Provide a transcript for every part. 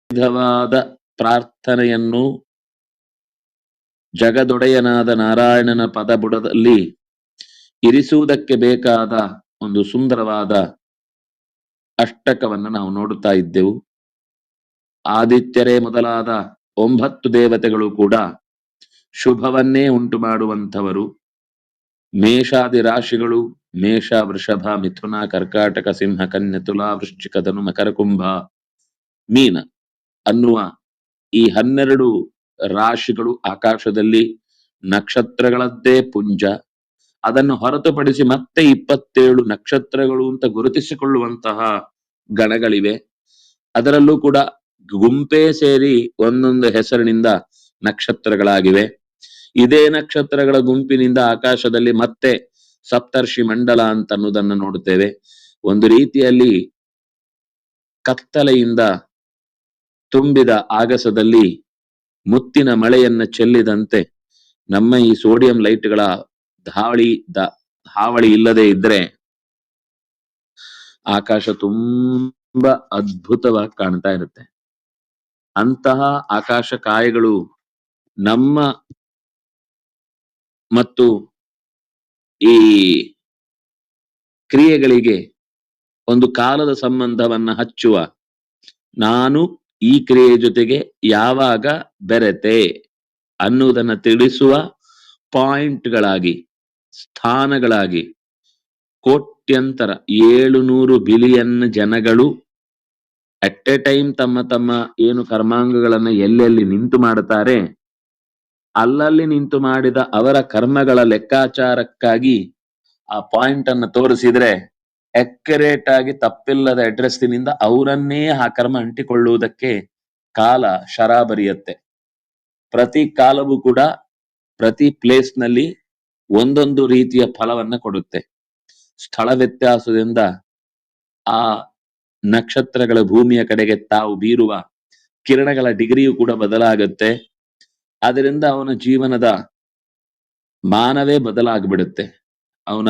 ವಿಧವಾದ ಪ್ರಾರ್ಥನೆಯನ್ನು ಜಗದೊಡೆಯನಾದ ನಾರಾಯಣನ ಪದಬುಡದಲ್ಲಿ ಇರಿಸುವುದಕ್ಕೆ ಬೇಕಾದ ಒಂದು ಸುಂದರವಾದ ಅಷ್ಟಕವನ್ನು ನಾವು ನೋಡುತ್ತಾ ಇದ್ದೆವು. ಆದಿತ್ಯರೇ ಮೊದಲಾದ 9 ದೇವತೆಗಳು ಕೂಡ ಶುಭವನ್ನೇ ಉಂಟು ಮಾಡುವಂಥವರು. ಮೇಷಾದಿ ರಾಶಿಗಳು ಮೇಷ, ವೃಷಭ, ಮಿಥುನ, ಕರ್ಕಾಟಕ, ಸಿಂಹ, ಕನ್ಯಾ, ತುಲಾ, ವೃಶ್ಚಿಕ, ಧನು, ಮಕರ, ಕುಂಭ, ಮೀನ ಅನ್ನುವ ಈ 12 ರಾಶಿಗಳು ಆಕಾಶದಲ್ಲಿ ನಕ್ಷತ್ರಗಳದ್ದೇ ಪುಂಜ. ಅದನ್ನು ಹೊರತುಪಡಿಸಿ ಮತ್ತೆ 27 ನಕ್ಷತ್ರಗಳು ಅಂತ ಗುರುತಿಸಿಕೊಳ್ಳುವಂತಹ ಗಣಗಳಿವೆ. ಅದರಲ್ಲೂ ಕೂಡ ಗುಂಪೇ ಸೇರಿ ಒಂದೊಂದು ಹೆಸರಿನಿಂದ ನಕ್ಷತ್ರಗಳಾಗಿವೆ. ಇದೇ ನಕ್ಷತ್ರಗಳ ಗುಂಪಿನಿಂದ ಆಕಾಶದಲ್ಲಿ ಮತ್ತೆ ಸಪ್ತರ್ಷಿ ಮಂಡಲ ಅಂತ ಅನ್ನೋದನ್ನು ನೋಡುತ್ತೇವೆ. ಒಂದು ರೀತಿಯಲ್ಲಿ ಕತ್ತಲೆಯಿಂದ ತುಂಬಿದ ಆಗಸದಲ್ಲಿ ಮುತ್ತಿನ ಮಳೆಯನ್ನ ಚೆಲ್ಲಿದಂತೆ ನಮ್ಮ ಈ ಸೋಡಿಯಂ ಲೈಟ್ಗಳ ಹಾವಳಿ ಇಲ್ಲದೆ ಇದ್ರೆ ಆಕಾಶ ತುಂಬಾ ಅದ್ಭುತವಾಗಿ ಕಾಣ್ತಾ ಇರುತ್ತೆ. ಅಂತಹ ಆಕಾಶ ಕಾಯಗಳು ನಮ್ಮ ಮತ್ತು ಈ ಕ್ರಿಯೆಗಳಿಗೆ ಒಂದು ಕಾಲದ ಸಂಬಂಧವನ್ನ ಹಚ್ಚುವ, ನಾನು ಈ ಕ್ರಿಯೆ ಜೊತೆಗೆ ಯಾವಾಗ ಬೆರೆತೆ ಅನ್ನುವುದನ್ನ ತಿಳಿಸುವ ಪಾಯಿಂಟ್ಗಳಾಗಿ, ಸ್ಥಾನಗಳಾಗಿ ಕೋಟ್ಯಂತರ 700 ಬಿಲಿಯನ್ ಜನಗಳು ಅಟ್ ಎ ಟೈಮ್ ತಮ್ಮ ತಮ್ಮ ಏನು ಕರ್ಮಾಂಗಗಳನ್ನ ಎಲ್ಲೆಲ್ಲಿ ನಿಂತು ಮಾಡುತ್ತಾರೆ, ಅಲ್ಲಲ್ಲಿ ನಿಂತು ಮಾಡಿದ ಅವರ ಕರ್ಮಗಳ ಲೆಕ್ಕಾಚಾರಕ್ಕಾಗಿ ಆ ಪಾಯಿಂಟ್ ಅನ್ನು ತೋರಿಸಿದ್ರೆ ಅಕ್ಯುರೇಟ್ ಆಗಿ ತಪ್ಪಿಲ್ಲದ ಅಡ್ರೆಸ್ಸಿನಿಂದ ಅವರನ್ನೇ ಆ ಕರ್ಮ ಅಂಟಿಕೊಳ್ಳುವುದಕ್ಕೆ ಕಾಲ ಶರ ಬರೆಯುತ್ತೆ. ಪ್ರತಿ ಕಾಲವೂ ಕೂಡ ಪ್ರತಿ ಪ್ಲೇಸ್ ನಲ್ಲಿ ಒಂದೊಂದು ರೀತಿಯ ಫಲವನ್ನ ಕೊಡುತ್ತೆ. ಸ್ಥಳ ವ್ಯತ್ಯಾಸದಿಂದ ಆ ನಕ್ಷತ್ರಗಳ ಭೂಮಿಯ ಕಡೆಗೆ ತಾವು ಬೀರುವ ಕಿರಣಗಳ ಡಿಗ್ರಿಯು ಕೂಡ ಬದಲಾಗುತ್ತೆ. ಅದರಿಂದ ಅವನ ಜೀವನದ ಮಾನವೇ ಬದಲಾಗ್ಬಿಡುತ್ತೆ. ಅವನ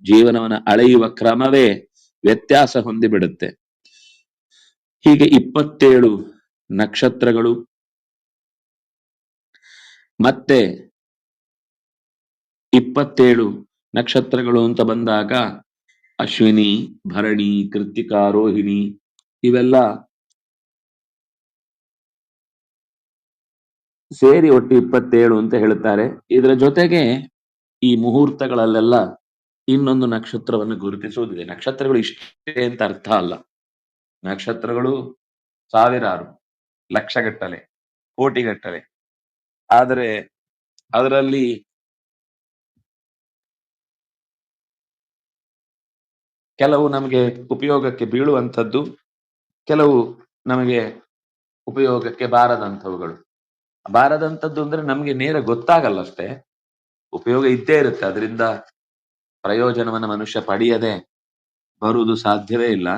ಜೀವನವನ್ನ ಅಳೆಯುವ ಕ್ರಮವೇ ವ್ಯತ್ಯಾಸ ಹೊಂದಿಬಿಡುತ್ತೆ. ಹೀಗೆ 27 ನಕ್ಷತ್ರಗಳು ಮತ್ತೆ 27 ನಕ್ಷತ್ರಗಳು ಅಂತ ಬಂದಾಗ ಅಶ್ವಿನಿ, ಭರಣಿ, ಕೃತ್ತಿಕಾ, ರೋಹಿಣಿ ಇವೆಲ್ಲ ಸೇರಿ ಒಟ್ಟು 27 ಅಂತ ಹೇಳ್ತಾರೆ. ಇದರ ಜೊತೆಗೆ ಈ ಮುಹೂರ್ತಗಳಲ್ಲೆಲ್ಲ ಇನ್ನೊಂದು ನಕ್ಷತ್ರವನ್ನು ಗುರುತಿಸುವುದಿದೆ. ನಕ್ಷತ್ರಗಳು ಇಷ್ಟೇ ಅಂತ ಅರ್ಥ ಅಲ್ಲ. ನಕ್ಷತ್ರಗಳು ಸಾವಿರಾರು, ಲಕ್ಷಗಟ್ಟಲೆ, ಕೋಟಿಗಟ್ಟಲೆ. ಆದರೆ ಅದರಲ್ಲಿ ಕೆಲವು ನಮಗೆ ಉಪಯೋಗಕ್ಕೆ ಬೀಳುವಂಥದ್ದು, ಕೆಲವು ನಮಗೆ ಉಪಯೋಗಕ್ಕೆ ಬಾರದಂಥವುಗಳು. ಬಾರದಂಥದ್ದು ಅಂದ್ರೆ ನಮ್ಗೆ ನೇರ ಗೊತ್ತಾಗಲ್ಲ ಅಷ್ಟೇ, ಉಪಯೋಗ ಇದ್ದೇ ಇರುತ್ತೆ. ಅದರಿಂದ ಪ್ರಯೋಜನವನ್ನು ಮನುಷ್ಯ ಪಡೆಯದೆ ಬರುವುದು ಸಾಧ್ಯವೇ ಇಲ್ಲ.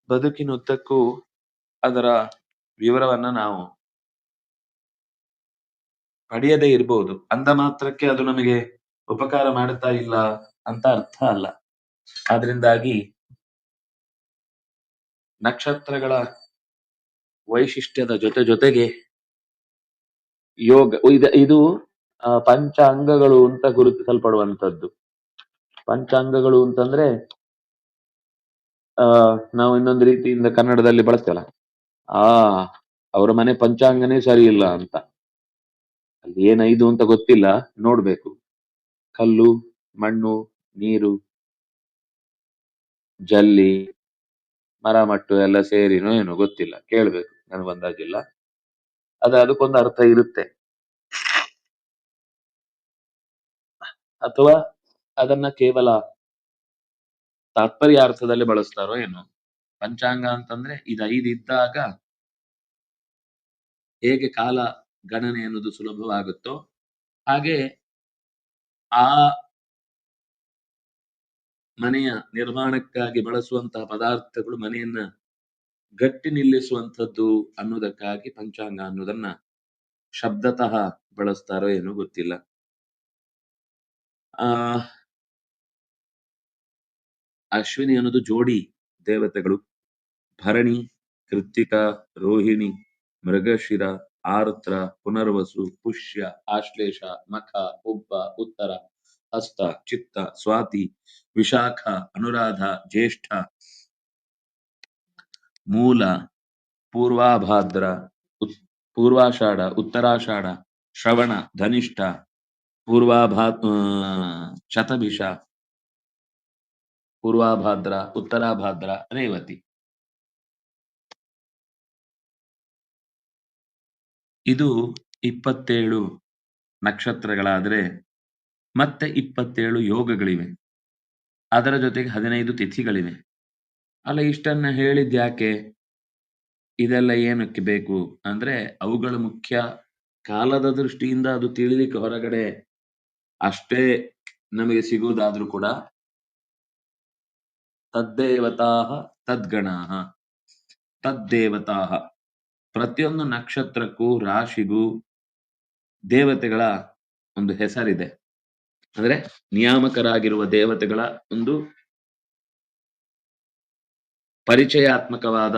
ಬದುಕಿನುದ್ದಕ್ಕೂ ಅದರ ವಿವರವನ್ನ ನಾವು ಪಡೆಯದೇ ಇರಬಹುದು. ಅಂದ ಮಾತ್ರಕ್ಕೆ ಅದು ನಮಗೆ ಉಪಕಾರ ಮಾಡುತ್ತಾ ಇಲ್ಲ ಅಂತ ಅರ್ಥ ಅಲ್ಲ. ಆದ್ರಿಂದಾಗಿ ನಕ್ಷತ್ರಗಳ ವೈಶಿಷ್ಟ್ಯದ ಜೊತೆಗೆ ಯೋಗ ಇದು ಪಂಚಾಂಗಗಳು ಅಂತ ಗುರುತಿಸಲ್ಪಡುವಂಥದ್ದು. ಪಂಚಾಂಗಗಳು ಅಂತಂದ್ರೆ ನಾವು ಇನ್ನೊಂದು ರೀತಿಯಿಂದ ಕನ್ನಡದಲ್ಲಿ ಬಳಸ್ತೇವಲ್ಲ, ಅವರ ಮನೆ ಪಂಚಾಂಗನೇ ಸರಿ ಇಲ್ಲ ಅಂತ. ಅಲ್ಲಿ ಏನೈದು ಅಂತ ಗೊತ್ತಿಲ್ಲ, ನೋಡ್ಬೇಕು. ಕಲ್ಲು, ಮಣ್ಣು, ನೀರು, ಜಲ್ಲಿ, ಮರ ಮಟ್ಟು ಎಲ್ಲ ಸೇರಿನೋ ಏನೋ ಗೊತ್ತಿಲ್ಲ, ಕೇಳ್ಬೇಕು, ನನಗೆ ಅಂದಾಜಿಲ್ಲ. ಅದಕ್ಕೊಂದು ಅರ್ಥ ಇರುತ್ತೆ. ಅಥವಾ ಅದನ್ನ ಕೇವಲ ತಾತ್ಪರ್ಯಾರ್ಥದಲ್ಲಿ ಬಳಸ್ತಾರೋ ಏನೋ. ಪಂಚಾಂಗ ಅಂತಂದ್ರೆ ಇದು 5 ಇದ್ದಾಗ ಹೇಗೆ ಕಾಲ ಗಣನೆ ಅನ್ನೋದು ಸುಲಭವಾಗುತ್ತೋ ಹಾಗೆ ಆ ಮನೆಯ ನಿರ್ಮಾಣಕ್ಕಾಗಿ ಬಳಸುವಂತಹ ಪದಾರ್ಥಗಳು ಮನೆಯನ್ನ ಗಟ್ಟಿ ನಿಲ್ಲಿಸುವಂಥದ್ದು ಅನ್ನೋದಕ್ಕಾಗಿ ಪಂಚಾಂಗ ಅನ್ನೋದನ್ನ ಶಬ್ದತಃ ಬಳಸ್ತಾರೋ ಏನೋ ಗೊತ್ತಿಲ್ಲ. ಆ ಅಶ್ವಿನಿ ಅನ್ನೋದು ಜೋಡಿ ದೇವತೆಗಳು. ಭರಣಿ, ಕೃತ್ತಿಕ, ರೋಹಿಣಿ, ಮೃಗಶಿರ, ಆರ್ದ್ರ, ಪುನರ್ವಸು, ಪುಷ್ಯ, ಆಶ್ಲೇಷ, ಮಖ, ಉಬ್ಬ, ಉತ್ತರ, ಹಸ್ತ, ಚಿತ್ತ, ಸ್ವಾತಿ, ವಿಶಾಖ, ಅನುರಾಧ, ಜ್ಯೇಷ್ಠ, ಮೂಲ, ಪೂರ್ವಾಭಾದ್ರ, ಪೂರ್ವಾಷಾಢ, ಉತ್ತರಾಷಾಢ, ಶ್ರವಣ, ಧನಿಷ್ಠ, ಶತಭಿಷ, ಪೂರ್ವಾಭಾದ್ರ, ಉತ್ತರಾಭಾದ್ರ, ರೇವತಿ. ಇದು 27 ನಕ್ಷತ್ರಗಳಾದ್ರೆ ಮತ್ತೆ 27 ಯೋಗಗಳಿವೆ. ಅದರ ಜೊತೆಗೆ 15 ತಿಥಿಗಳಿವೆ. ಅಲ್ಲ, ಇಷ್ಟನ್ನ ಹೇಳಿದ್ಯಾಕೆ? ಇದೆಲ್ಲ ಏನಕ್ಕೆ ಬೇಕು ಅಂದ್ರೆ ಅವುಗಳ ಮುಖ್ಯ ಕಾಲದ ದೃಷ್ಟಿಯಿಂದ ಅದು ತಿಳಿಲಿಕ್ಕೆ ಹೊರಗಡೆ ಅಷ್ಟೇ ನಮಗೆ ಸಿಗುವುದಾದ್ರೂ ಕೂಡ ತದ್ದೇವತಾಹ ತದ್ಗಣಾಹ ತದ್ದೇವತಾಹ, ಪ್ರತಿಯೊಂದು ನಕ್ಷತ್ರಕ್ಕೂ ರಾಶಿಗೂ ದೇವತೆಗಳ ಒಂದು ಹೆಸರಿದೆ. ಅಂದ್ರೆ ನಿಯಾಮಕರಾಗಿರುವ ದೇವತೆಗಳ ಒಂದು ಪರಿಚಯಾತ್ಮಕವಾದ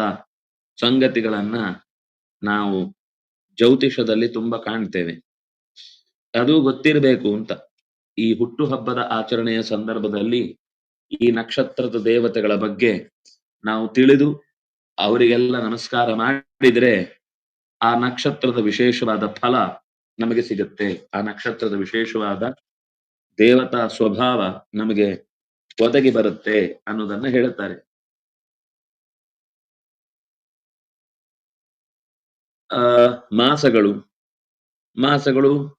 ಸಂಗತಿಗಳನ್ನ ನಾವು ಜ್ಯೋತಿಷದಲ್ಲಿ ತುಂಬಾ ಕಾಣ್ತೇವೆ. ಅದು ಗೊತ್ತಿರಬೇಕು ಅಂತ. ಈ ಹುಟ್ಟುಹಬ್ಬದ ಆಚರಣೆಯ ಸಂದರ್ಭದಲ್ಲಿ ಈ ನಕ್ಷತ್ರದ ದೇವತೆಗಳ ಬಗ್ಗೆ ನಾವು ತಿಳಿದು ಅವರಿಗೆಲ್ಲ ನಮಸ್ಕಾರ ಮಾಡಿದ್ರೆ ಆ ನಕ್ಷತ್ರದ ವಿಶೇಷವಾದ ಫಲ ನಮಗೆ ಸಿಗುತ್ತೆ. ಆ ನಕ್ಷತ್ರದ ವಿಶೇಷವಾದ ದೇವತಾ ಸ್ವಭಾವ ನಮಗೆ ಒದಗಿ ಬರುತ್ತೆ ಅನ್ನೋದನ್ನ ಹೇಳುತ್ತಾರೆ. ಮಾಸಗಳು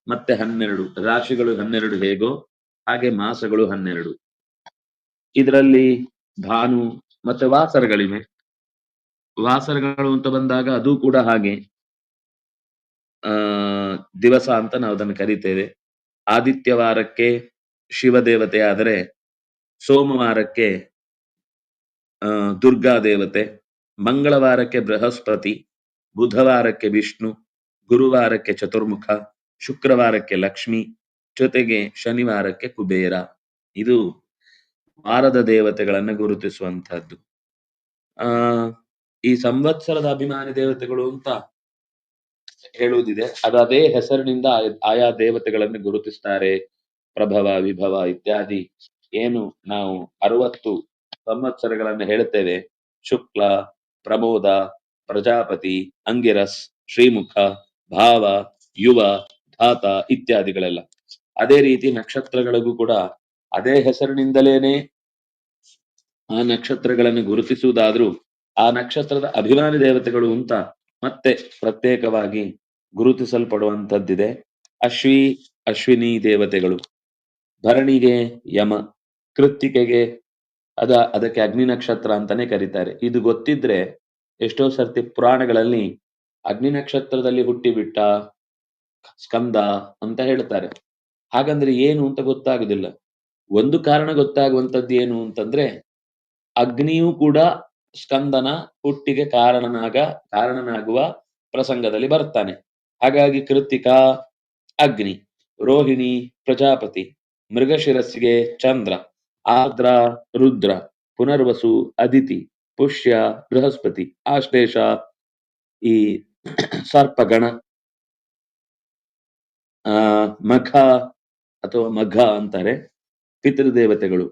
ಮತ್ತೆ 12, ರಾಶಿಗಳು 12 ಹೇಗೋ ಹಾಗೆ ಮಾಸಗಳು 12. ಇದರಲ್ಲಿ ಭಾನು ಮತ್ತೆ ವಾಸರಗಳಿವೆ. ವಾಸರಗಳು ಅಂತ ಬಂದಾಗ ಅದು ಕೂಡ ಹಾಗೆ ದಿವಸ ಅಂತ ನಾವು ಅದನ್ನು ಕರಿತೇವೆ. ಆದಿತ್ಯವಾರಕ್ಕೆ ಶಿವ ದೇವತೆ ಆದರೆ ಸೋಮವಾರಕ್ಕೆ ದುರ್ಗಾ ದೇವತೆ, ಮಂಗಳವಾರಕ್ಕೆ ಬೃಹಸ್ಪತಿ, ಬುಧವಾರಕ್ಕೆ ವಿಷ್ಣು, ಗುರುವಾರಕ್ಕೆ ಚತುರ್ಮುಖ, ಶುಕ್ರವಾರಕ್ಕೆ ಲಕ್ಷ್ಮಿ, ಜೊತೆಗೆ ಶನಿವಾರಕ್ಕೆ ಕುಬೇರ. ಇದು ವಾರದ ದೇವತೆಗಳನ್ನ ಗುರುತಿಸುವಂತಹದ್ದು. ಈ ಸಂವತ್ಸರದ ಅಭಿಮಾನಿ ದೇವತೆಗಳು ಅಂತ ಹೇಳುವುದಿದೆ. ಅದು ಅದೇ ಹೆಸರಿನಿಂದ ಆಯಾ ದೇವತೆಗಳನ್ನು ಗುರುತಿಸ್ತಾರೆ. ಪ್ರಭವ, ವಿಭವ ಇತ್ಯಾದಿ ಏನು ನಾವು 60 ಸಂವತ್ಸರಗಳನ್ನು ಹೇಳುತ್ತೇವೆ. ಶುಕ್ಲ, ಪ್ರಮೋದ, ಪ್ರಜಾಪತಿ, ಅಂಗಿರಸ್, ಶ್ರೀಮುಖ, ಭಾವ, ಯುವ, ಧಾತ ಇತ್ಯಾದಿಗಳೆಲ್ಲ ಅದೇ ರೀತಿ ನಕ್ಷತ್ರಗಳಿಗೂ ಕೂಡ ಅದೇ ಹೆಸರಿನಿಂದಲೇನೆ ಆ ನಕ್ಷತ್ರಗಳನ್ನು ಗುರುತಿಸುವುದಾದ್ರೂ ಆ ನಕ್ಷತ್ರದ ಅಭಿಮಾನಿ ದೇವತೆಗಳು ಅಂತ ಮತ್ತೆ ಪ್ರತ್ಯೇಕವಾಗಿ ಗುರುತಿಸಲ್ಪಡುವಂತದ್ದಿದೆ. ಅಶ್ವಿನಿ ದೇವತೆಗಳು, ಭರಣಿಗೆ ಯಮ, ಕೃತ್ತಿಕೆಗೆ ಅದಕ್ಕೆ ಅಗ್ನಿ ನಕ್ಷತ್ರ ಅಂತಾನೆ ಕರೀತಾರೆ. ಇದು ಗೊತ್ತಿದ್ರೆ ಎಷ್ಟೋ ಸರ್ತಿ ಪುರಾಣಗಳಲ್ಲಿ ಅಗ್ನಿ ನಕ್ಷತ್ರದಲ್ಲಿ ಹುಟ್ಟಿಬಿಟ್ಟ ಸ್ಕಂದ ಅಂತ ಹೇಳ್ತಾರೆ. ಹಾಗಂದ್ರೆ ಏನು ಅಂತ ಗೊತ್ತಾಗುದಿಲ್ಲ. ಒಂದು ಕಾರಣ ಗೊತ್ತಾಗುವಂತದ್ದು ಏನು ಅಂತಂದ್ರೆ ಅಗ್ನಿಯೂ ಕೂಡ ಸ್ಕಂದನ ಹುಟ್ಟಿಗೆ ಕಾರಣನಾಗುವ ಪ್ರಸಂಗದಲ್ಲಿ ಬರ್ತಾನೆ. ಹಾಗಾಗಿ ಕೃತ್ತಿಕಾ ಅಗ್ನಿ, ರೋಹಿಣಿ ಪ್ರಜಾಪತಿ, ಮೃಗಶಿರಸ್ಸಿಗೆ ಚಂದ್ರ, ಆರ್ದ್ರ ರುದ್ರ, ಪುನರ್ವಸು ಅದಿತಿ, ಪುಷ್ಯ ಬೃಹಸ್ಪತಿ, ಆಶ್ಲೇಷ ಈ ಸರ್ಪಗಣ, ಮಖ ಅಥವಾ ಮಘ ಅಂತಾರೆ ಪಿತೃದೇವತೆಗಳು,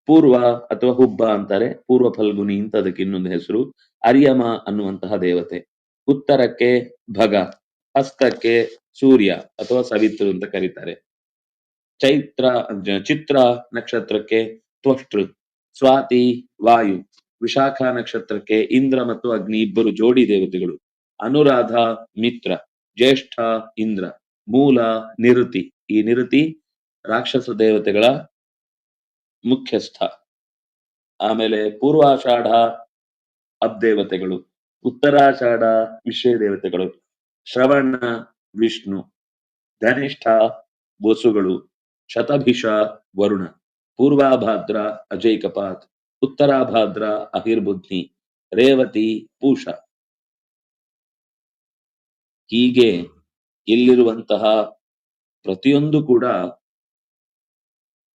ಪೂರ್ವ ಅಥವಾ ಹುಬ್ಬ ಅಂತಾರೆ, ಪೂರ್ವ ಫಲ್ಗುನಿ ಅಂತ ಅದಕ್ಕೆ ಇನ್ನೊಂದು ಹೆಸರು, ಅರಿಯಮ ಅನ್ನುವಂತಹ ದೇವತೆ, ಉತ್ತರಕ್ಕೆ ಭಗ, ಹಸ್ತಕ್ಕೆ ಸೂರ್ಯ ಅಥವಾ ಸವಿತೃ ಅಂತ ಕರೀತಾರೆ, ಚಿತ್ರ ನಕ್ಷತ್ರಕ್ಕೆ ತ್ವಷ್ಟೃ, ಸ್ವಾತಿ ವಾಯು, ವಿಶಾಖ ನಕ್ಷತ್ರಕ್ಕೆ ಇಂದ್ರ ಮತ್ತು ಅಗ್ನಿ ಇಬ್ಬರು ಜೋಡಿ ದೇವತೆಗಳು, ಅನುರಾಧ ಮಿತ್ರ, ಜ್ಯೇಷ್ಠ ಇಂದ್ರ, ಮೂಲ ನಿರುತಿ, ಈ ನಿರುತಿ ರಾಕ್ಷಸ ದೇವತೆಗಳ ಮುಖ್ಯಸ್ಥ. ಆಮೇಲೆ ಪೂರ್ವಾಷಾಢ ಅಬ್ದೇವತೆಗಳು, ಉತ್ತರಾಷಾಢ ವಿಷಯ ದೇವತೆಗಳು, ಶ್ರವಣ ವಿಷ್ಣು, ಧನಿಷ್ಠ ವಸುಗಳು, ಶತಭಿಷ ವರುಣ, ಪೂರ್ವಾಭಾದ್ರ ಅಜೈಕಪಾತ್, ಉತ್ತರಾಭಾದ್ರ ಅಹಿರ್ಬುದ್ಧಿ, ರೇವತಿ, ಪೂಷ. ಹೀಗೆ ಇಲ್ಲಿರುವಂತಹ ಪ್ರತಿಯೊಂದು ಕೂಡ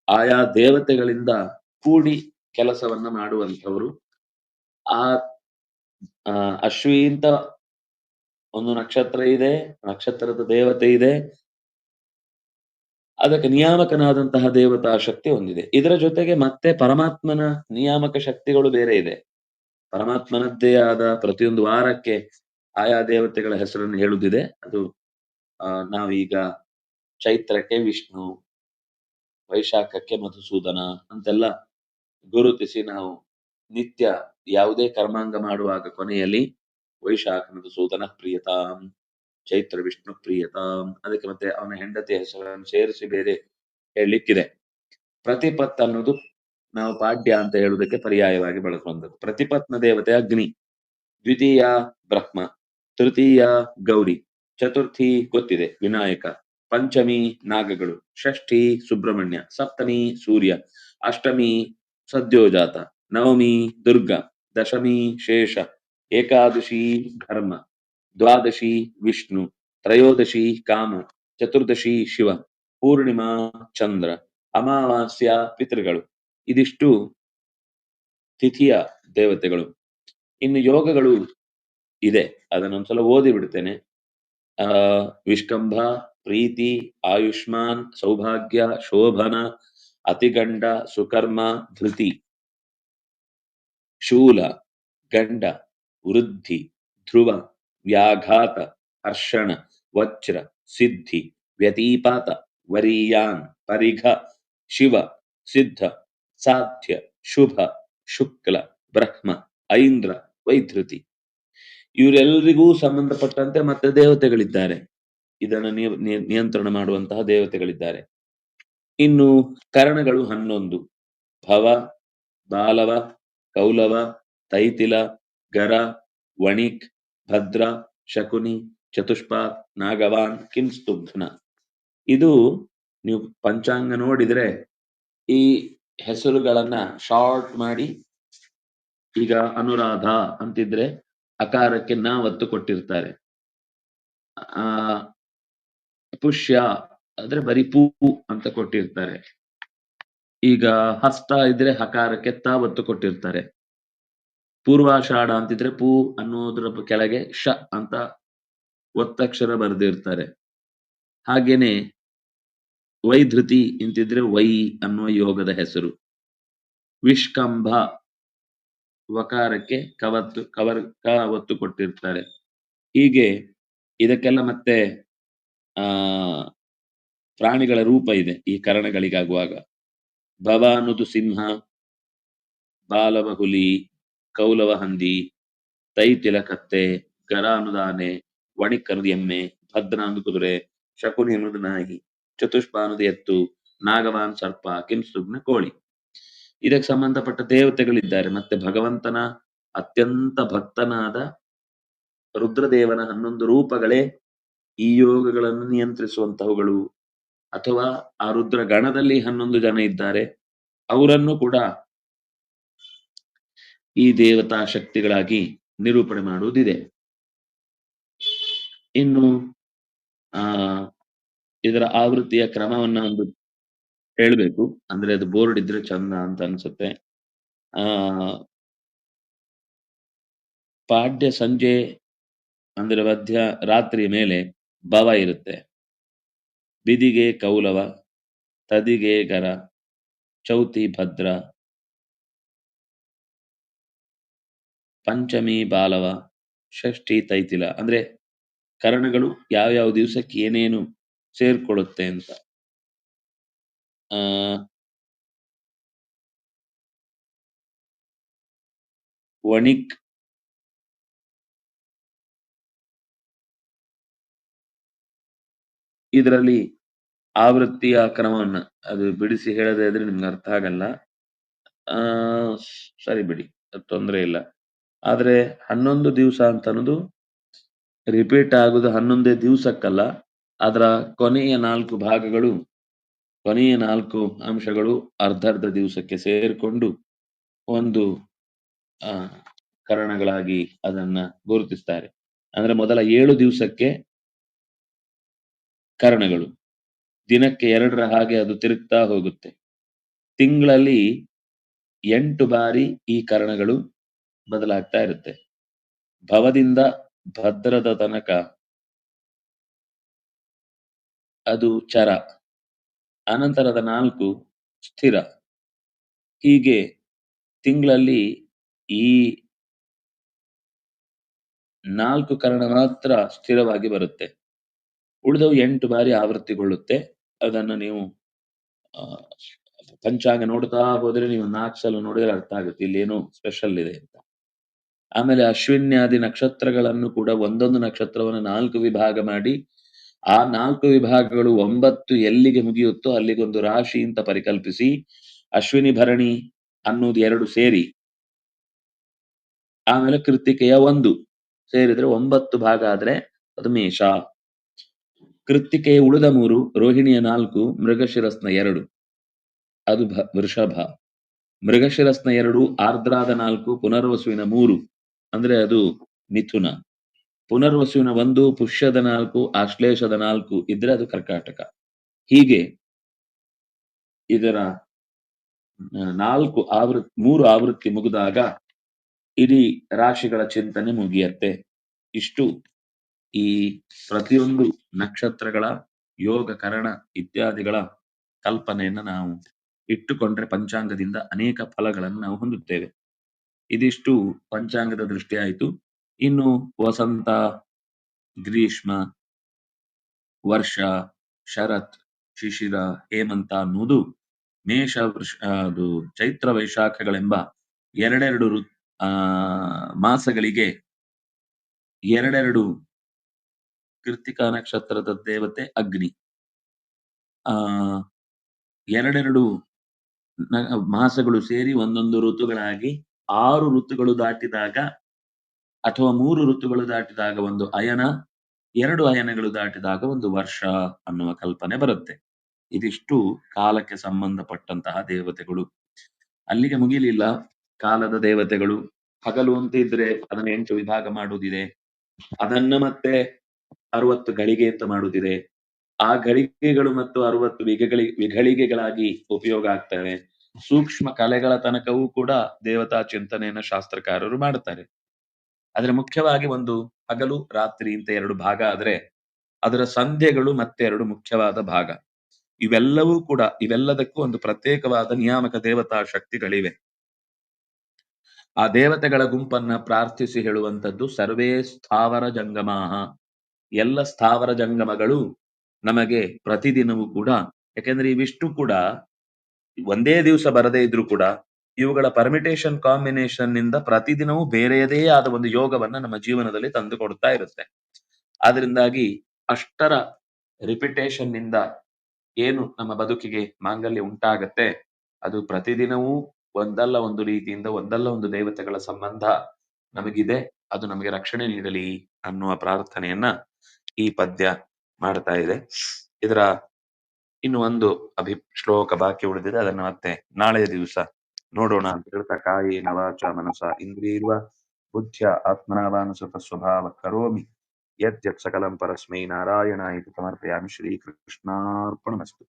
ಆಯಾ ದೇವತೆಗಳಿಂದ ಕೂಡಿ ಕೆಲಸವನ್ನ ಮಾಡುವಂಥವರು. ಆ ಅಶ್ವಿ ಅಂತ ಒಂದು ನಕ್ಷತ್ರ ಇದೆ, ನಕ್ಷತ್ರದ ದೇವತೆ ಇದೆ, ಅದಕ್ಕೆ ನಿಯಾಮಕನಾದಂತಹ ದೇವತಾ ಶಕ್ತಿ ಹೊಂದಿದೆ. ಇದರ ಜೊತೆಗೆ ಮತ್ತೆ ಪರಮಾತ್ಮನ ನಿಯಾಮಕ ಶಕ್ತಿಗಳು ಬೇರೆ ಇದೆ. ಪರಮಾತ್ಮನದ್ದೇ ಆದ ಪ್ರತಿಯೊಂದು ವಾರಕ್ಕೆ ಆಯಾ ದೇವತೆಗಳ ಹೆಸರನ್ನು ಹೇಳುವುದಿದೆ. ಅದು ನಾವೀಗ ಚೈತ್ರಕ್ಕೆ ವಿಷ್ಣು, ವೈಶಾಖಕ್ಕೆ ಮಧುಸೂದನ ಅಂತೆಲ್ಲ ಗುರುತಿಸಿ ನಾವು ನಿತ್ಯ ಯಾವುದೇ ಕರ್ಮಾಂಗ ಮಾಡುವಾಗ ಕೊನೆಯಲ್ಲಿ ವೈಶಾಖ ಮಧುಸೂದನ ಪ್ರಿಯತಾಂ, ಚೈತ್ರ ವಿಷ್ಣು ಪ್ರಿಯತಾಂ, ಅದಕ್ಕೆ ಮತ್ತೆ ಅವನ ಹೆಂಡತಿಯ ಹೆಸರನ್ನು ಸೇರಿಸಿ ಬೇರೆ ಹೇಳಲಿಕ್ಕಿದೆ. ಪ್ರತಿಪತ್ ಅನ್ನೋದು ನಾವು ಪಾಡ್ಯ ಅಂತ ಹೇಳುವುದಕ್ಕೆ ಪರ್ಯಾಯವಾಗಿ ಬಳಸುವಂಥದ್ದು. ಪ್ರತಿಪತ್ನ ದೇವತೆ ಅಗ್ನಿ, ದ್ವಿತೀಯ ಬ್ರಹ್ಮ, ತೃತೀಯ ಗೌರಿ, ಚತುರ್ಥಿ ಗೊತ್ತಿದೆ ವಿನಾಯಕ, ಪಂಚಮಿ ನಾಗಗಳು, ಷಷ್ಠಿ ಸುಬ್ರಹ್ಮಣ್ಯ, ಸಪ್ತಮಿ ಸೂರ್ಯ, ಅಷ್ಟಮಿ ಸದ್ಯೋಜಾತ, ನವಮಿ ದುರ್ಗಾ, ದಶಮಿ ಶೇಷ, ಏಕಾದಶಿ ಧರ್ಮ, ದ್ವಾದಶಿ ವಿಷ್ಣು, ತ್ರಯೋದಶಿ ಕಾಮ, ಚತುರ್ದಶಿ ಶಿವ, ಪೂರ್ಣಿಮಾ ಚಂದ್ರ, ಅಮಾವಾಸ್ಯ ಪಿತೃಗಳು. ಇದಿಷ್ಟು ತಿಥಿಯ ದೇವತೆಗಳು. ಇನ್ನು ಯೋಗಗಳು ಇದೆ, ಅದನ್ನೊಂದ್ಸಲ ಓದಿ ಬಿಡ್ತೇನೆ. ವಿಷ್ಕಂಭ, ಪ್ರೀತಿ, ಆಯುಷ್ಮಾನ್, ಸೌಭಾಗ್ಯ, ಶೋಭನ, ಅತಿಗಂಡ, ಸುಕರ್ಮ, ಧೃತಿ, ಶೂಲ, ಗಂಡ, ವೃದ್ಧಿ, ಧ್ರುವ, ವ್ಯಾಘಾತ, ಹರ್ಷಣ, ವಜ್ರ, ಸಿದ್ಧಿ, ವ್ಯತಿಪಾತ, ವರೀಯಾನ್, ಪರಿಘ, ಶಿವ, ಸಿದ್ಧ, ಸಾಧ್ಯ, ಶುಭ, ಶುಕ್ಲ, ಬ್ರಹ್ಮ, ಐಂದ್ರ, ವೈಧೃತಿ. ಇವರೆಲ್ಲರಿಗೂ ಸಂಬಂಧಪಟ್ಟಂತೆ ಮತ್ತೆ ದೇವತೆಗಳಿದ್ದಾರೆ, ಇದನ್ನು ನಿಯಂತ್ರಣ ಮಾಡುವಂತಹ ದೇವತೆಗಳಿದ್ದಾರೆ. ಇನ್ನು ಕರಣಗಳು 11: ಭವ, ಬಾಲವ, ಕೌಲವ, ತೈತಿಲ, ಗರ, ವಣಿಕ್, ಭದ್ರ, ಶಕುನಿ, ಚತುಷ್ಪಾತ್, ನಾಗವಾನ್, ಕಿಂಸ್ತುಘ್ನ. ಇದು ನೀವು ಪಂಚಾಂಗ ನೋಡಿದ್ರೆ ಈ ಹೆಸರುಗಳನ್ನ ಶಾರ್ಟ್ ಮಾಡಿ, ಈಗ ಅನುರಾಧ ಅಂತಿದ್ರೆ ಅಕಾರಕ್ಕೆ ನ ಒತ್ತು ಕೊಟ್ಟಿರ್ತಾರೆ. ಪುಷ್ಯ ಅಂದ್ರೆ ಬರೀ ಪೂ ಅಂತ ಕೊಟ್ಟಿರ್ತಾರೆ. ಈಗ ಹಸ್ತ ಇದ್ರೆ ಹಕಾರಕ್ಕೆ ತ ಒತ್ತು ಕೊಟ್ಟಿರ್ತಾರೆ. ಪೂರ್ವಾಷಾಢ ಅಂತಿದ್ರೆ ಪೂ ಅನ್ನೋದ್ರ ಕೆಳಗೆ ಶ ಅಂತ ಒತ್ತಕ್ಷರ ಬರೆದಿರ್ತಾರೆ. ಹಾಗೇನೆ ವೈಧೃತಿ ಇಂತಿದ್ರೆ ವೈ ಅನ್ನುವ ಯೋಗದ ಹೆಸರು. ವಿಷ್ಕಂಭ ವಕಾರಕ್ಕೆ ಕ ಒತ್ತು ಕೊಟ್ಟಿರ್ತಾರೆ. ಹೀಗೆ ಇದಕ್ಕೆಲ್ಲ ಮತ್ತೆ ಪ್ರಾಣಿಗಳ ರೂಪ ಇದೆ ಈ ಕರಣಗಳಿಗಾಗುವಾಗ. ಭವ ಅನ್ನೋದು ಸಿಂಹ, ಬಾಲವ ಹುಲಿ, ಕೌಲವ ಹಂದಿ, ತೈತಿಲ ಕತ್ತೆ, ಗರ ಅನ್ನೋದು ಆನೆ, ವಣಿಕ್ ಅನ್ನೋದು ಎಮ್ಮೆ, ಭದ್ರ ಅನ್ನೋದು ಕುದುರೆ, ಶಕುನಿ ಅನ್ನೋದು ನಾಯಿ, ಚತುಷ್ಪ ಅನ್ನೋದು ಎತ್ತು, ನಾಗವಾನ್ ಸರ್ಪ, ಕಿಂಸುಗ್ನ ಕೋಳಿ. ಇದಕ್ಕೆ ಸಂಬಂಧಪಟ್ಟ ದೇವತೆಗಳಿದ್ದಾರೆ. ಮತ್ತೆ ಭಗವಂತನ ಅತ್ಯಂತ ಭಕ್ತನಾದ ರುದ್ರದೇವನ 11 ರೂಪಗಳೇ ಈ ಯೋಗಗಳನ್ನು ನಿಯಂತ್ರಿಸುವಂತಹವುಗಳು. ಅಥವಾ ಆ ರುದ್ರ ಗಣದಲ್ಲಿ 11 ಜನ ಇದ್ದಾರೆ, ಅವರನ್ನು ಕೂಡ ಈ ದೇವತಾ ಶಕ್ತಿಗಳಾಗಿ ನಿರೂಪಣೆ ಮಾಡುವುದಿದೆ. ಇನ್ನು ಇದರ ಆವೃತ್ತಿಯ ಕ್ರಮವನ್ನ ಒಂದು ಹೇಳ್ಬೇಕು, ಅಂದ್ರೆ ಅದು ಬೋರ್ಡ್ ಇದ್ರೆ ಚಂದ ಅಂತ ಅನ್ಸುತ್ತೆ. ಪಾಡ್ಯ ಸಂಜೆ ಅಂದ್ರೆ ಮಧ್ಯ ರಾತ್ರಿ ಮೇಲೆ ಭವ ಇರುತ್ತೆ, ಬಿದಿಗೆ ಕೌಲವ, ತದಿಗೆ ಗರ, ಚೌತಿ ಭದ್ರ, ಪಂಚಮಿ ಬಾಲವ, ಷಷ್ಠಿ ತೈತಿಲ. ಅಂದ್ರೆ ಕರಣಗಳು ಯಾವ್ಯಾವ ದಿವಸಕ್ಕೆ ಏನೇನು ಸೇರ್ಕೊಳ್ಳುತ್ತೆ ಅಂತ. ವಣಿಕ್ ಇದರಲ್ಲಿ ಆವೃತ್ತಿಯ ಕ್ರಮವನ್ನ ಅದು ಬಿಡಿಸಿ ಹೇಳದೇ ಇದ್ರೆ ನಿಮ್ಗೆ ಅರ್ಥ ಆಗಲ್ಲ. ಸರಿ ಬಿಡಿ, ತೊಂದರೆ ಇಲ್ಲ. ಆದ್ರೆ 11 ದಿವಸ ಅಂತ ಅನ್ನೋದು ರಿಪೀಟ್ ಆಗುದು 11 ದಿವಸಕ್ಕಲ್ಲ, ಅದರ ಕೊನೆಯ 4 ಭಾಗಗಳು, ಕೊನೆಯ 4 ಅಂಶಗಳು ಅರ್ಧ ದಿವಸಕ್ಕೆ ಸೇರಿಕೊಂಡು ಒಂದು ಕರಣಗಳಾಗಿ ಅದನ್ನ ಗುರುತಿಸ್ತಾರೆ. ಅಂದ್ರೆ ಮೊದಲ 7 ದಿವಸಕ್ಕೆ ಕರಣಗಳು, ದಿನಕ್ಕೆ 2 ಹಾಗೆ ಅದು ತಿರುಗ್ತಾ ಹೋಗುತ್ತೆ. ತಿಂಗಳಲ್ಲಿ 8 ಬಾರಿ ಈ ಕರಣಗಳು ಬದಲಾಗ್ತಾ ಇರುತ್ತೆ. ಭವದಿಂದ ಭದ್ರದ ತನಕ ಅದು ಚರ, ಅನಂತರದ 4 ಸ್ಥಿರ. ಹೀಗೆ ತಿಂಗಳಲ್ಲಿ ಈ 4 ಕರಣ ಮಾತ್ರ ಸ್ಥಿರವಾಗಿ ಬರುತ್ತೆ. ಉಳಿದವು 8 ಬಾರಿ ಆವೃತ್ತಿಗೊಳ್ಳುತ್ತೆ. ಅದನ್ನು ನೀವು ಪಂಚಾಂಗ ನೋಡ್ತಾ ಹೋದ್ರೆ ನೀವು 4 ಸಲ ನೋಡಿದ್ರೆ ಅರ್ಥ ಆಗುತ್ತೆ ಇಲ್ಲೇನೋ ಸ್ಪೆಷಲ್ ಇದೆ ಅಂತ. ಆಮೇಲೆ ಅಶ್ವಿನ್ಯಾದಿ ನಕ್ಷತ್ರಗಳನ್ನು ಕೂಡ ಒಂದೊಂದು ನಕ್ಷತ್ರವನ್ನು 4 ವಿಭಾಗ ಮಾಡಿ, ಆ 4 ವಿಭಾಗಗಳು 9 ಎಲ್ಲಿಗೆ ಮುಗಿಯುತ್ತೋ ಅಲ್ಲಿಗೊಂದು ರಾಶಿ ಅಂತ ಪರಿಕಲ್ಪಿಸಿ, ಅಶ್ವಿನಿ ಭರಣಿ ಅನ್ನೋದು 2 ಸೇರಿ, ಆಮೇಲೆ ಕೃತ್ತಿಕೆಯ 1 ಸೇರಿದ್ರೆ 9 ಭಾಗ ಆದ್ರೆ ಅದು ಮೇಷ. ಕೃತ್ತಿಕೆಯ ಉಳಿದ 3, ರೋಹಿಣಿಯ 4, ಮೃಗಶಿರಸ್ನ 2 ಅದು ವೃಷಭ. ಮೃಗಶಿರಸ್ನ 2, ಆರ್ದ್ರಾದ 4, ಪುನರ್ವಸುವಿನ 3 ಅಂದ್ರೆ ಅದು ಮಿಥುನ. ಪುನರ್ವಸುವಿನ 1, ಪುಷ್ಯದ 4, ಆಶ್ಲೇಷದ 4 ಇದ್ರೆ ಅದು ಕರ್ಕಾಟಕ. ಹೀಗೆ ಇದರ 3 ಆವೃತ್ತಿ ಮುಗಿದಾಗ ಇಡೀ ರಾಶಿಗಳ ಚಿಂತನೆ ಮುಗಿಯತ್ತೆ. ಇಷ್ಟು ಈ ಪ್ರತಿಯೊಂದು ನಕ್ಷತ್ರಗಳ ಯೋಗ ಕರಣ ಇತ್ಯಾದಿಗಳ ಕಲ್ಪನೆಯನ್ನ ನಾವು ಇಟ್ಟುಕೊಂಡ್ರೆ ಪಂಚಾಂಗದಿಂದ ಅನೇಕ ಫಲಗಳನ್ನು ನಾವು ಹೊಂದುತ್ತೇವೆ. ಇದಿಷ್ಟು ಪಂಚಾಂಗದ ದೃಷ್ಟಿ ಆಯಿತು. ಇನ್ನು ವಸಂತ, ಗ್ರೀಷ್ಮ, ವರ್ಷ, ಶರತ್, ಶಿಶಿರ, ಹೇಮಂತ ಅನ್ನುವುದು ಮೇಷ, ಅದು ಚೈತ್ರ, ವೈಶಾಖಗಳೆಂಬ ಎರಡೆರಡು ಮಾಸಗಳಿಗೆ ಎರಡೆರಡು ಕೃತ್ತಿಕಾ ನಕ್ಷತ್ರದ ದೇವತೆ ಅಗ್ನಿ. ಎರಡೆರಡು ಮಾಸಗಳು ಸೇರಿ ಒಂದೊಂದು ಋತುಗಳಾಗಿ 6 ಋತುಗಳು ದಾಟಿದಾಗ ಅಥವಾ 3 ಋತುಗಳು ದಾಟಿದಾಗ ಒಂದು ಅಯನ, 2 ಅಯನಗಳು ದಾಟಿದಾಗ ಒಂದು ವರ್ಷ ಅನ್ನುವ ಕಲ್ಪನೆ ಬರುತ್ತೆ. ಇದಿಷ್ಟು ಕಾಲಕ್ಕೆ ಸಂಬಂಧಪಟ್ಟಂತಹ ದೇವತೆಗಳು. ಅಲ್ಲಿಗೆ ಮುಗಿಲಿಲ್ಲ. ಕಾಲದ ದೇವತೆಗಳು ಹಗಲು ಅಂತ ಇದ್ರೆ ಅದನ್ನ 8 ವಿಭಾಗ ಮಾಡುವುದಿದೆ. ಅದನ್ನ ಮತ್ತೆ 60 ಗಳಿಗೆ ಅಂತ ಮಾಡುವುದಿದೆ. ಆ ಗಳಿಗೆಗಳು ಮತ್ತು 60 ವಿಘಳಿಗೆಗಳಾಗಿ ಉಪಯೋಗ ಆಗ್ತವೆ. ಸೂಕ್ಷ್ಮ ಕಲೆಗಳ ತನಕವೂ ಕೂಡ ದೇವತಾ ಚಿಂತನೆಯನ್ನ ಶಾಸ್ತ್ರಕಾರರು ಮಾಡುತ್ತಾರೆ. ಆದ್ರೆ ಮುಖ್ಯವಾಗಿ ಒಂದು ಹಗಲು ರಾತ್ರಿ ಅಂತ 2 ಭಾಗ ಆದ್ರೆ ಅದರ ಸಂಧ್ಯೆಗಳು ಮತ್ತೆ 2 ಮುಖ್ಯವಾದ ಭಾಗ. ಇವೆಲ್ಲದಕ್ಕೂ ಒಂದು ಪ್ರತ್ಯೇಕವಾದ ನಿಯಾಮಕ ದೇವತಾ ಶಕ್ತಿಗಳಿವೆ. ಆ ದೇವತೆಗಳ ಗುಂಪನ್ನ ಪ್ರಾರ್ಥಿಸಿ ಹೇಳುವಂಥದ್ದು ಸರ್ವೇ ಸ್ಥಾವರ ಜಂಗಮಾಹ. ಎಲ್ಲ ಸ್ಥಾವರ ಜಂಗಮಗಳು ನಮಗೆ ಪ್ರತಿದಿನವೂ ಕೂಡ, ಯಾಕೆಂದ್ರೆ ಇವಿಷ್ಟು ಕೂಡ ಒಂದೇ ದಿವಸ ಬರದೇ ಇದ್ರೂ ಕೂಡ ಇವುಗಳ ಪರ್ಮಿಟೇಷನ್ ಕಾಂಬಿನೇಷನ್ ನಿಂದ ಪ್ರತಿದಿನವೂ ಬೇರೆಯದೇ ಆದ ಒಂದು ಯೋಗವನ್ನ ನಮ್ಮ ಜೀವನದಲ್ಲಿ ತಂದು ಕೊಡ್ತಾ ಇರುತ್ತೆ. ಆದ್ರಿಂದಾಗಿ ಅಷ್ಟರ ರಿಪಿಟೇಷನ್ ನಿಂದ ಏನು ನಮ್ಮ ಬದುಕಿಗೆ ಮಾಂಗಲ್ಯ ಉಂಟಾಗತ್ತೆ, ಅದು ಪ್ರತಿದಿನವೂ ಒಂದಲ್ಲ ಒಂದು ರೀತಿಯಿಂದ ಒಂದಲ್ಲ ಒಂದು ದೇವತೆಗಳ ಸಂಬಂಧ ನಮಗಿದೆ. ಅದು ನಮಗೆ ರಕ್ಷಣೆ ನೀಡಲಿ ಅನ್ನುವ ಪ್ರಾರ್ಥನೆಯನ್ನ ಈ ಪದ್ಯ ಮಾಡ್ತಾ ಇದೆ. ಇದರ ಇನ್ನು ಒಂದು ಶ್ಲೋಕ ಬಾಕಿ ಉಳಿದಿದೆ, ಅದನ್ನ ಮತ್ತೆ ನಾಳೆ ದಿವಸ ನೋಡೋಣ ಅಂತ ಹೇಳ್ತಾ, ಕಾಯೇನ ವಾಚಾ ಮನಸಾ ಇಂದ್ರಿಯರ್ವಾ ಬುದ್ಧ್ಯ ಆತ್ಮನಾವಾನುಸೃತ ಸ್ವಭಾವ ಕರೋಮಿ ಯದ್ಯತ್ ಸಕಲಂ ಪರಸ್ಮೈ ನಾರಾಯಣಾಯ ಸಮರ್ಪಯಾಮಿ. ಶ್ರೀಕೃಷ್ಣಾರ್ಪಣಮಸ್ತು.